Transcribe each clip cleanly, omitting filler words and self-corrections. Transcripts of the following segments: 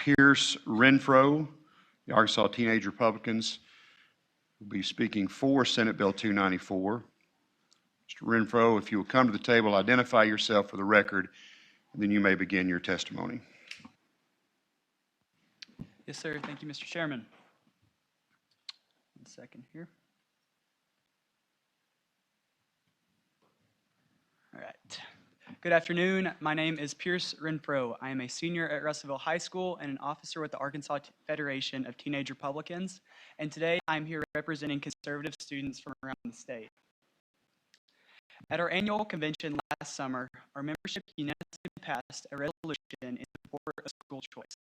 Pyrce Renfroe, the Arkansas Teenage Republicans, will be speaking for Senate Bill 294. Mr. Renfroe, if you will come to the table, identify yourself for the record, and then you may begin your testimony. Yes, sir. Thank you, Mr. Chairman. 1 second here. All right. Good afternoon. My name is Pyrce Renfroe. I am a senior at Russellville High School and an officer with the Arkansas Federation of Teenage Republicans. And today I'm here representing conservative students from around the state. At our annual convention last summer, our membership unanimously passed a resolution in support of school choice,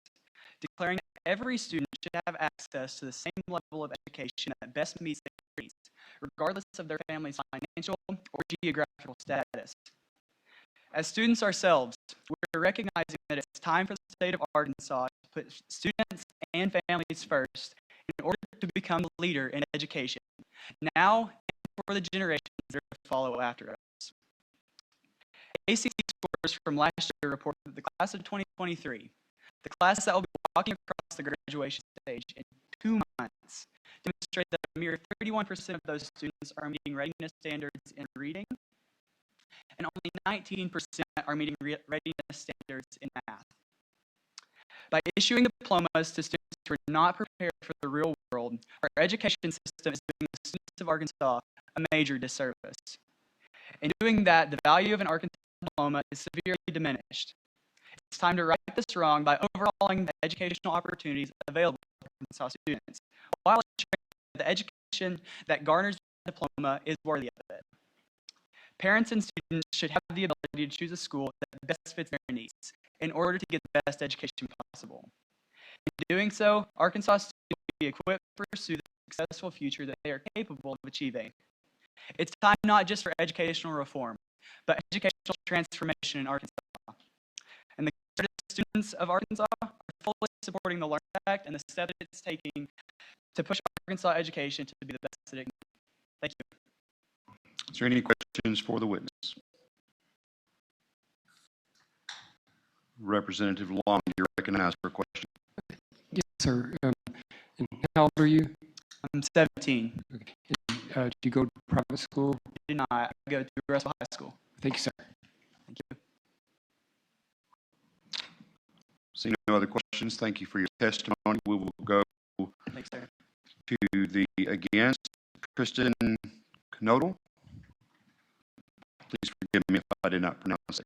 declaring that every student should have access to the same level of education that best meets their needs, regardless of their family's financial or geographical status. As students ourselves, we're recognizing that it's time for the state of Arkansas to put students and families first in order to become the leader in education, now and for the generations that are to follow after us. ACT scores from last year report that the class of 2023, the class that will be walking across the graduation stage in 2 months, demonstrate that a mere 31% of those students are meeting readiness standards in reading, and only 19% are meeting readiness standards in math. By issuing diplomas to students who are not prepared for the real world, our education system is doing the students of Arkansas a major disservice. In doing that, the value of an Arkansas diploma is severely diminished. It's time to right this wrong by overhauling the educational opportunities available to Arkansas students, while ensuring that the education that garners the diploma is worthy of it. Parents and students should have the ability to choose a school that best fits their needs in order to get the best education possible. In doing so, Arkansas students will be equipped to pursue the successful future that they are capable of achieving. It's time not just for educational reform, but educational transformation in Arkansas. And the students of Arkansas are fully supporting the Learn Act and the steps it's taking to push Arkansas education to be the best that it can be. Thank you. Is there any questions for the witness? Representative Long, you're recognized for a question. Yes, sir. And how old are you? I'm 17. Okay. Do you go to private school? I do not. I go to Russell High School. Thank you, sir. Thank you. Seeing no other questions, thank you for your testimony. We will go Thanks, sir. to the against. Kristen Knodel. Please forgive me if I did not pronounce it.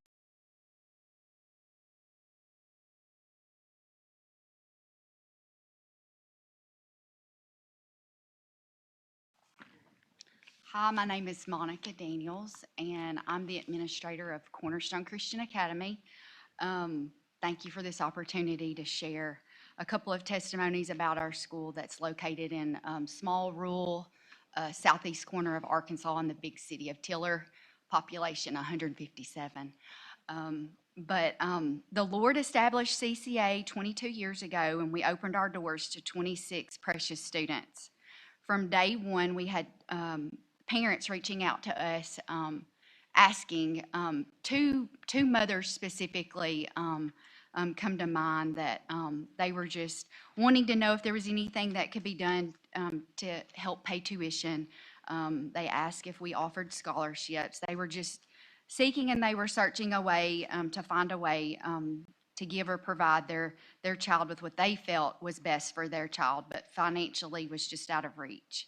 Hi, my name is Monica Daniels, and I'm the administrator of Cornerstone Christian Academy. Thank you for this opportunity to share a couple of testimonies about our school that's located in small, rural, southeast corner of Arkansas in the big city of Tiller, population 157. But the Lord established CCA 22 years ago, and we opened our doors to 26 precious students. From day one, we had parents reaching out to us, asking, two mothers specifically come to mind that they were just wanting to know if there was anything that could be done to help pay tuition. They asked if we offered scholarships. They were just seeking and they were searching a way to find a way to give or provide their child with what they felt was best for their child, but financially was just out of reach.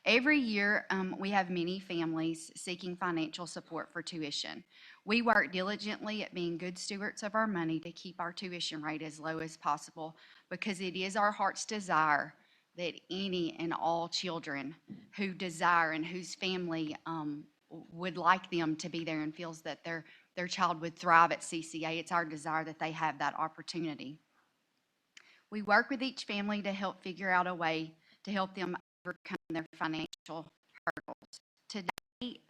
Every year, we have many families seeking financial support for tuition. We work diligently at being good stewards of our money to keep our tuition rate as low as possible, because it is our heart's desire that any and all children who desire and whose family would like them to be there and feels that their child would thrive at CCA, it's our desire that they have that opportunity. We work with each family to help figure out a way to help them overcome their financial hurdles. Today,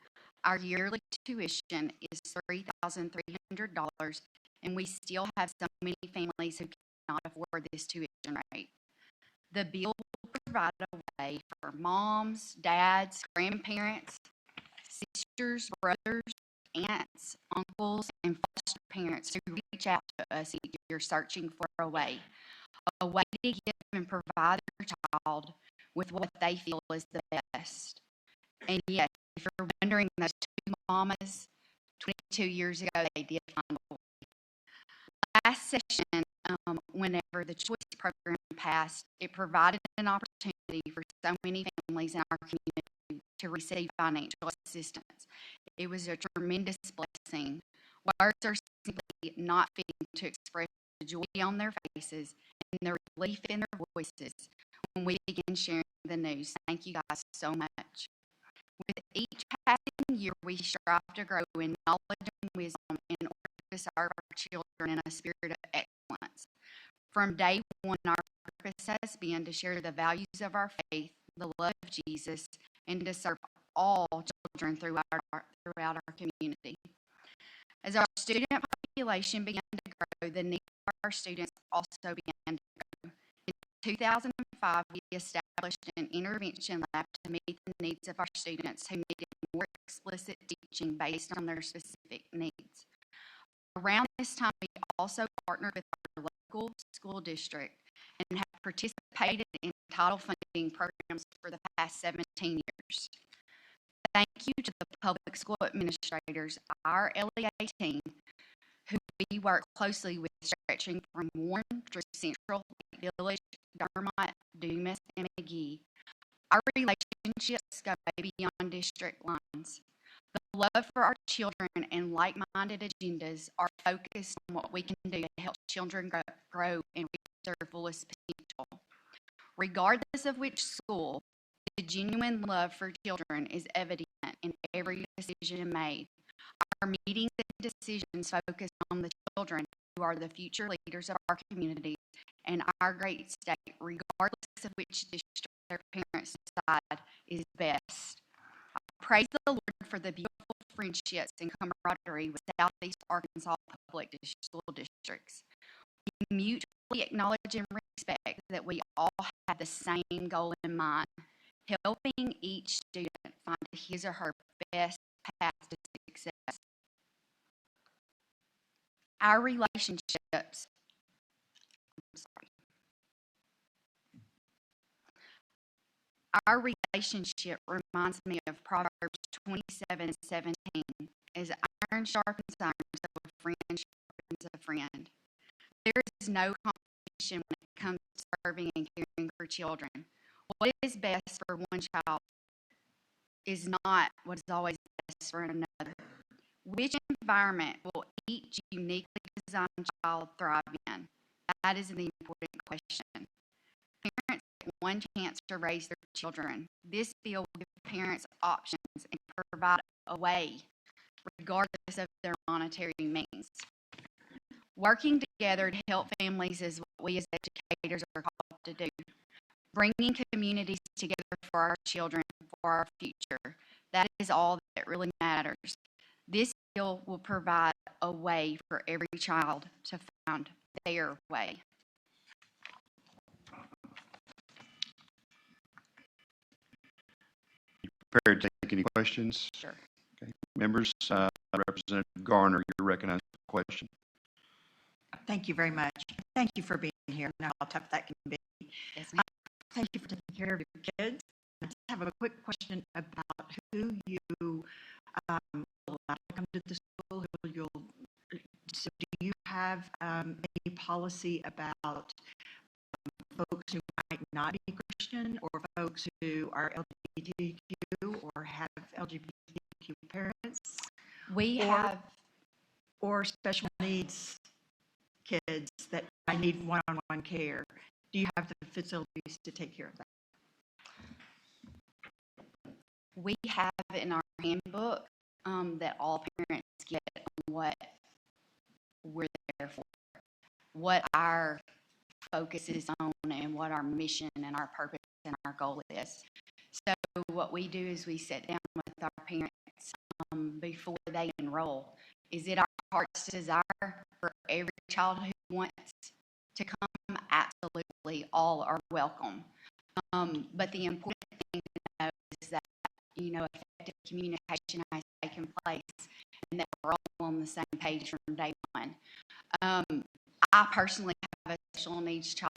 our yearly tuition is $3,300, and we still have so many families who cannot afford this tuition rate. The bill will provide a way for moms, dads, grandparents, sisters, brothers, aunts, uncles, and foster parents who reach out to us each year searching for a way. a way to give and provide their child with what they feel is the best. And yes, if you're wondering, those two mamas, 22 years ago, they did find a way. Last session, whenever the choice program passed, it provided an opportunity for so many families in our community to receive financial assistance. It was a tremendous blessing. Words are simply not fitting to express the joy on their faces and the relief in their voices when we begin sharing the news. Thank you guys so much. With each passing year, we strive to grow in knowledge and wisdom in order to serve our children in a spirit of excellence. From day one, our purpose has been to share the values of our faith, the love of Jesus, and to serve all children throughout our community. As our student population began to grow, the needs of our students also began to grow. In 2005, we established an intervention lab to meet the needs of our students who needed more explicit teaching based on their specific needs. Around this time, we also partnered with our local school district and have participated in title funding programs for the past 17 years. Thank you to the public school administrators, our LEA team, who we work closely with, stretching from Warren through Central, Lake Village, Dermott, Dumas, and McGee. Our relationships go way beyond district lines. The love for our children and like-minded agendas are focused on what we can do to help children grow and reach their fullest potential. Regardless of which school, the genuine love for children is evident in every decision made. Our meetings and decisions focus on the children who are the future leaders of our communities and our great state, regardless of which district their parents decide is best. I praise the Lord for the beautiful friendships and camaraderie with Southeast Arkansas public school districts. We mutually acknowledge and respect that we all have the same goal in mind, helping each student find his or her best path to success. Our relationships, Our relationship reminds me of Proverbs 27:17, as iron sharpens iron, so a friend sharpens a friend. There is no competition when it comes to serving and caring for children. What is best for one child is not what is always best for another. Which environment will each uniquely designed child thrive in? That is the important question. Parents get one chance to raise their children. This bill will give parents options and provide a way, regardless of their monetary means. Working together to help families is what we as educators are called to do. Bringing communities together for our children, for our future. That is all that really matters. This bill will provide a way for every child to find their way. Prepared to take any questions? Sure. Okay. Members, Representative Garner, you're recognized for a question. Thank you very much. Thank you for being here. I know how tough that can be. Yes, ma'am. Thank you for taking care of your kids. I just have a quick question about who you allow to come to the school. So do you have any policy about folks who might not be Christian, or folks who are LGBTQ or have LGBTQ parents, We Or- have, or special needs kids that might need one-on-one care? Do you have the facilities to take care of that? we have in our handbook that all parents get on what we're there for, what our focus is on, and what our mission and our purpose and our goal is. So what we do is we sit down with our parents before they enroll. Is it our heart's desire for every child who wants to come? Absolutely, all are welcome. But the important thing to know is that, effective communication has taken place and that we're all on the same page from day one. I personally have a special needs child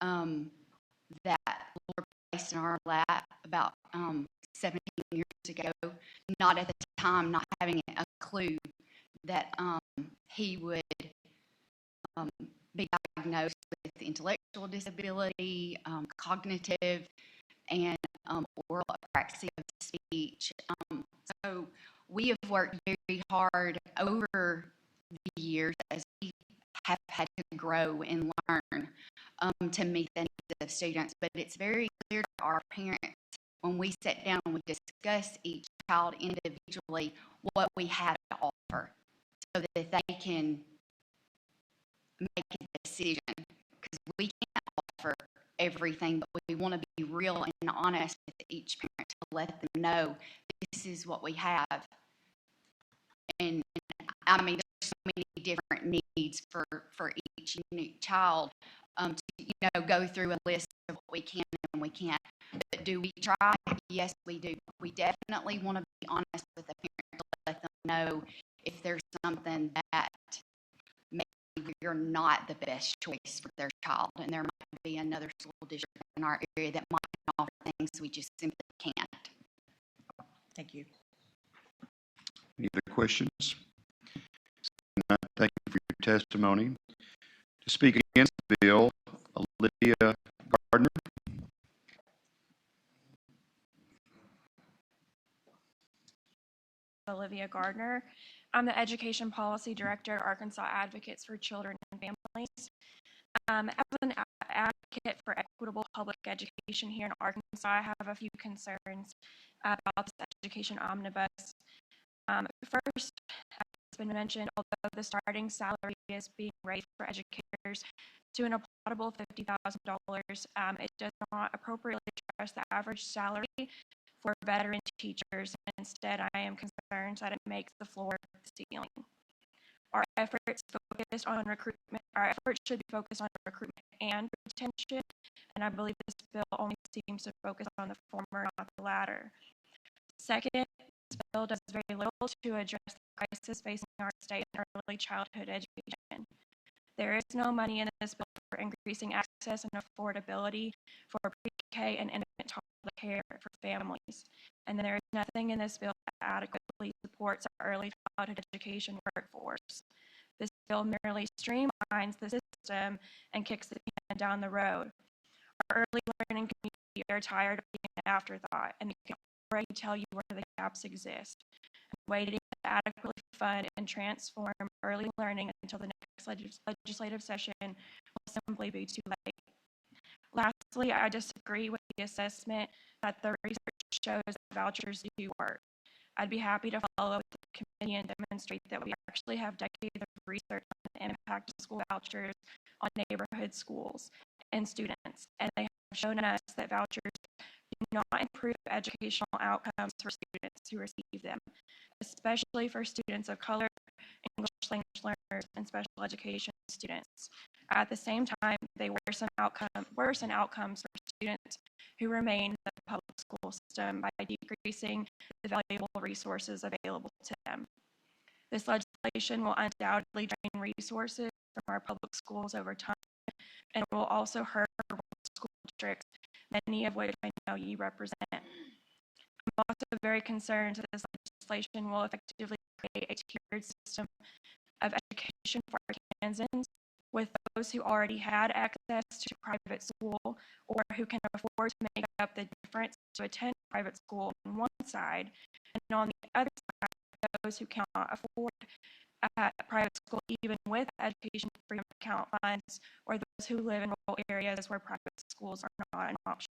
that Lord placed in our lap about 17 years ago, not at the time, not having a clue that he would be diagnosed with intellectual disability, cognitive, and oral apraxia of speech. So we have worked very hard over the years as we have had to grow and learn to meet the needs of students. But it's very clear to our parents when we sit down and we discuss each child individually what we have to offer so that they can make a decision, because we can't offer everything, but we want to be real and honest with each parent to let them know this is what we have. And I mean, there's so many different needs for each unique child to go through a list of what we can and we can't. But do we try? Yes, we do. We definitely want to be honest with the parent to let them know if there's something that maybe you're not the best choice for their child, and there might be another school district in our area that might offer things we just simply can't. Thank you. Any other questions? Thank you for your testimony. To speak against the bill, Olivia Gardner. Olivia Gardner. I'm the Education Policy Director at Arkansas Advocates for Children and Families. As an advocate for equitable public education here in Arkansas, I have a few concerns about this education omnibus. First, as has been mentioned, although the starting salary is being raised for educators to an applaudable $50,000, it does not appropriately address the average salary for veteran teachers. Instead, I am concerned that it makes the floor the ceiling. Our efforts should be focused on recruitment and retention, and I believe this bill only seems to focus on the former, not the latter. Second, this bill does very little to address the crisis facing our state in early childhood education. There is no money in this bill for increasing access and affordability for pre-K and infant toddler care for families. And there is nothing in this bill that adequately supports our early childhood education workforce. This bill merely streamlines the system and kicks the can down the road. Our early learning community are tired of being an afterthought, and they can already tell you where the gaps exist. Waiting to adequately fund and transform early learning until the next legislative session will simply be too late. Lastly, I disagree with the assessment that the research shows that vouchers do work. I'd be happy to follow up with the committee and demonstrate that we actually have decades of research on the impact of school vouchers on neighborhood schools and students, and they have shown us that vouchers do not improve educational outcomes for students who receive them, especially for students of color, English language learners, and special education students. At the same time, they worsen outcomes for students who remain in the public school system by decreasing the valuable resources available to them. This legislation will undoubtedly drain resources from our public schools over time, and it will also hurt rural school districts, many of which I know you represent. I'm also very concerned that this legislation will effectively create a tiered system of education for Arkansans, with those who already had access to private school or who can afford to make up the difference to attend private school on one side, and on the other side, those who cannot afford private school even with education freedom account funds, or those who live in rural areas where private schools are not an option.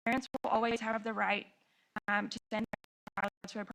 Parents will always have the right to send their child to a